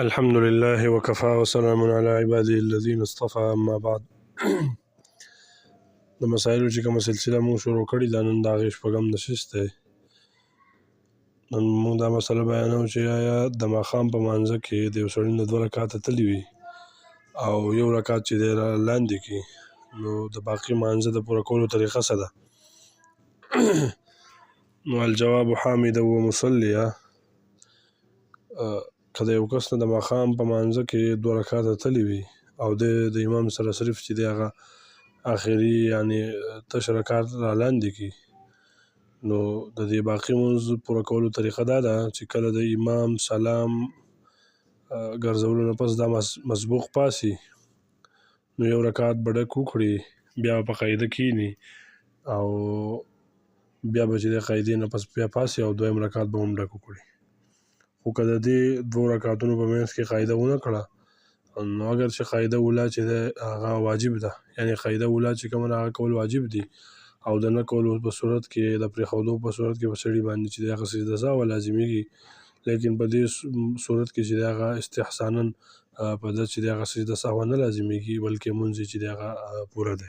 الحمد لله وكفى وسلام على عباده الذين اصطفى اما بعد. د مسایلو چې کومه سلسله مونږ شروع کړې ده نن د هغې شپږم نشست دی. نن مونږ دا مسله بیانوو چې آیا د ماښام په مانځه کې د یو سړي نه 2 رکعاته تلي وي او 1 رکعت چې دی لاندې کړي نو د باقي مانځه د پوره کولو طریقه څه ده؟ نو الجواب حامدا ومصلیا. که د یو کس نه د ماښام په مانځه کې 2 رکعاته تلي وي او د امام سره صرف چې دی هغه آخري یعنی تش رکعت را لاندې کړي نو د دې باقي مونځ پوره کولو طریقه دا ده چې کله د امام سلام ګرځولو نه پس دا مسبوق پاسي نو 1 رکعت به ډک وکړي، بیا په قاعده کښېني او بیا به چې د قاعدې نه پس بیا پاسي او 2یم رکعت به هم ډک وکړي. خو که د دې 2 رکعتونو په منځ کې قاعده ونه کړه نو اگر چې قاعده اوله چې ده هغه واجب ده، یعنی قاعده اوله چې کومه هغه کول واجب دي او د نه کولو په صورت کې د پرېښودو په صورت کې په سړي باندې چې د هغه سجده سهو لازمیږي، لیکن په دې صورت کې چې د هغه استحسانا په ده چې د هغه سجده سهو نه لازمیږي بلکې مونځ چې د هغه پوره دی.